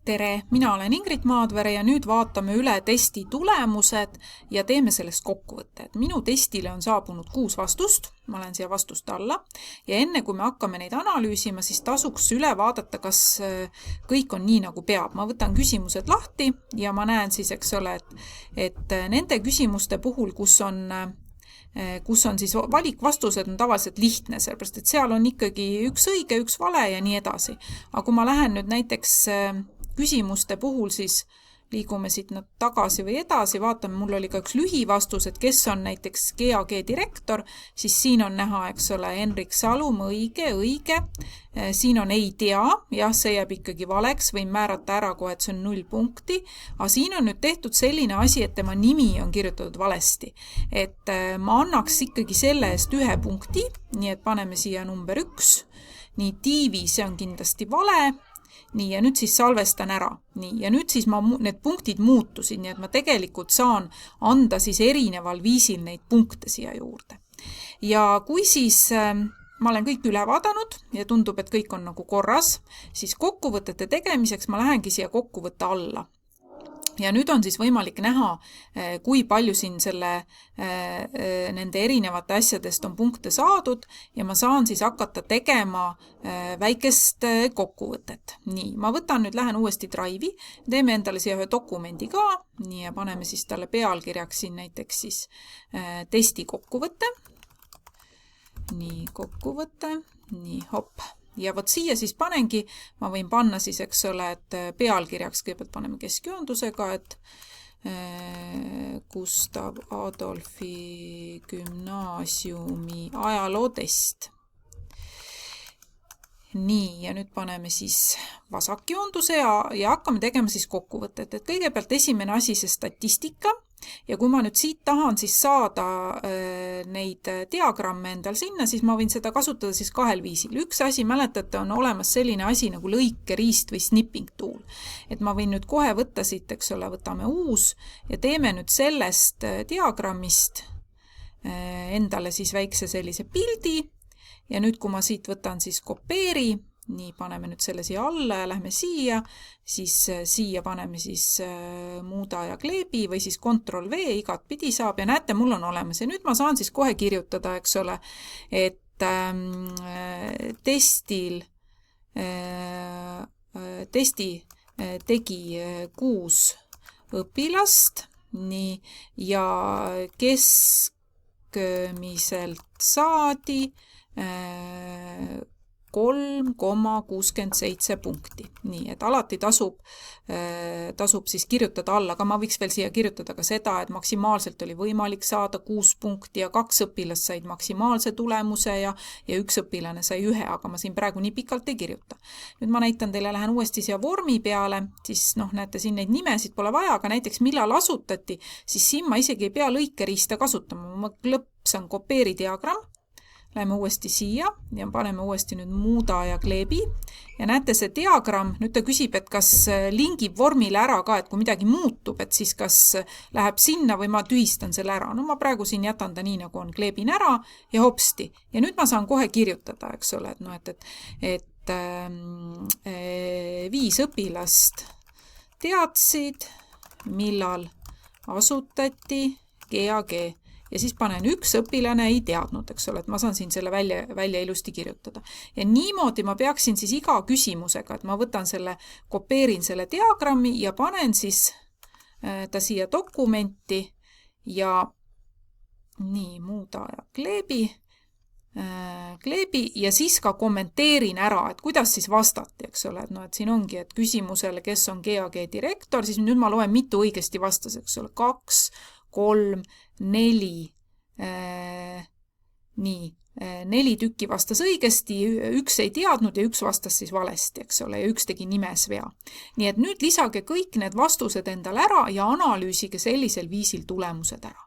Tere, mina olen Ingrid Maadvere ja nüüd vaatame üle testi tulemused ja teeme sellest kokkuvõtte. Minu testile on saabunud 6 vastust, ma olen siia vastuste alla ja enne kui me hakkame neid analüüsima, siis tasuks üle vaadata, kas kõik on nii nagu peab. Ma võtan küsimused lahti ja ma näen siis, eks ole, et nende küsimuste puhul, kus on siis valikvastused, on tavaliselt lihtne, sellepärast, et seal on ikkagi üks õige, üks vale ja nii edasi. Aga kui ma lähen nüüd näiteks küsimuste puhul, siis liigume siit tagasi või edasi, vaatame, mul oli ka üks lühivastus, et kes on näiteks GAG direktor, siis siin on näha, eks ole, Henrik Salum, õige, siin on ei tea, jah, see jääb ikkagi valeks, võin määrata ära kohe, et see on 0 punkti, aga siin on nüüd tehtud selline asi, et tema nimi on kirjutatud valesti, et ma annaks ikkagi selle eest 1 punkti, nii et paneme siia number 1, nii TV, see on kindlasti vale, nii, ja nüüd siis salvestan ära. Nii, ja nüüd siis need punktid muutusid, nii et ma tegelikult saan anda siis erineval viisil neid punkte siia juurde. Ja kui siis ma olen kõik üle vaadanud ja tundub, et kõik on nagu korras, siis kokkuvõtete tegemiseks ma lähengi siia kokkuvõtte alla. Ja nüüd on siis võimalik näha, kui palju siin nende erinevate asjadest on punkte saadud ja ma saan siis hakata tegema väikest kokkuvõtet. Nii, ma võtan nüüd, lähen uuesti Drive'i, teeme endale siia ühe dokumendi ka, nii ja paneme siis talle pealkirjaks siin näiteks siis testi kokkuvõte. Nii, kokkuvõte, nii, hopp. Ja vot siia siis panengi, ma võin panna siis, eks ole, et pealkirjaks kõigepealt paneme keskjoondusega, et Gustav Adolfi gümnaasiumi ajalootest. Nii, ja nüüd paneme siis vasakjoonduse ja hakkame tegema siis kokkuvõtet. Et kõigepealt esimene asi see statistika ja kui ma nüüd siit tahan siis saada neid diagramme endal sinna, siis ma võin seda kasutada siis 2 viisil. Üks asi, mäletate, on olemas selline asi nagu lõikeriist või snipping tool. Et ma võin nüüd kohe võtta siit, eks ole, võtame uus ja teeme nüüd sellest diagrammist endale siis väikse sellise pildi. Ja nüüd, kui ma siit võtan siis kopeeri, nii paneme nüüd selle siia alla ja lähme siia, siis siia paneme siis muuda ja kleebi või siis Ctrl-V, igat pidi saab ja näete, mul on olemas. Ja nüüd ma saan siis kohe kirjutada, eks ole, et testi tegi 6 õpilast, nii, ja keskmiselt saadi 3,67 punkti. Nii, et alati tasub siis kirjutada alla, aga ma võiks veel siia kirjutada ka seda, et maksimaalselt oli võimalik saada 6 punkti ja 2 õpilast said maksimaalse tulemuse ja 1 õpilane sai 1, aga ma siin praegu nii pikalt ei kirjuta. Nüüd ma näitan teile, lähen uuesti siia vormi peale, siis näete, siin neid nimesid pole vaja, aga näiteks millal asutati, siis siin ma isegi ei pea lõikeriista kasutama. Ma klõpsan kopeeri diagramm, läheme uuesti siia ja paneme uuesti nüüd muuda ja kleebi ja näete see diagramm, nüüd ta küsib, et kas lingib vormile ära ka, et kui midagi muutub, et siis kas läheb sinna või ma tühistan selle ära. No ma praegu siin jätan ta nii, nagu on, kleebin ära ja hopsti. Ja nüüd ma saan kohe kirjutada, eks ole, et 5 õpilast teadsid, millal asutati GAG. Ja siis panen 1 õpilane ei teadnud, eks ole, et ma saan siin selle välja ilusti kirjutada. Ja niimoodi ma peaksin siis iga küsimusega, et ma võtan selle, kopeerin selle diagrammi ja panen siis ta siia dokumenti ja nii, muuda ja kleebi ja siis ka kommenteerin ära, et kuidas siis vastati, eks ole, et siin ongi, et küsimusele, kes on GAG direktor, siis nüüd ma loen mitu õigesti vastas, eks ole, 2, 3, 4, nii, 4 tükki vastas õigesti, 1 ei teadnud ja 1 vastas siis valesti, eks ole, ja 1 tegi nimes vea. Nii et nüüd lisage kõik need vastused endale ära ja analüüsige sellisel viisil tulemused ära.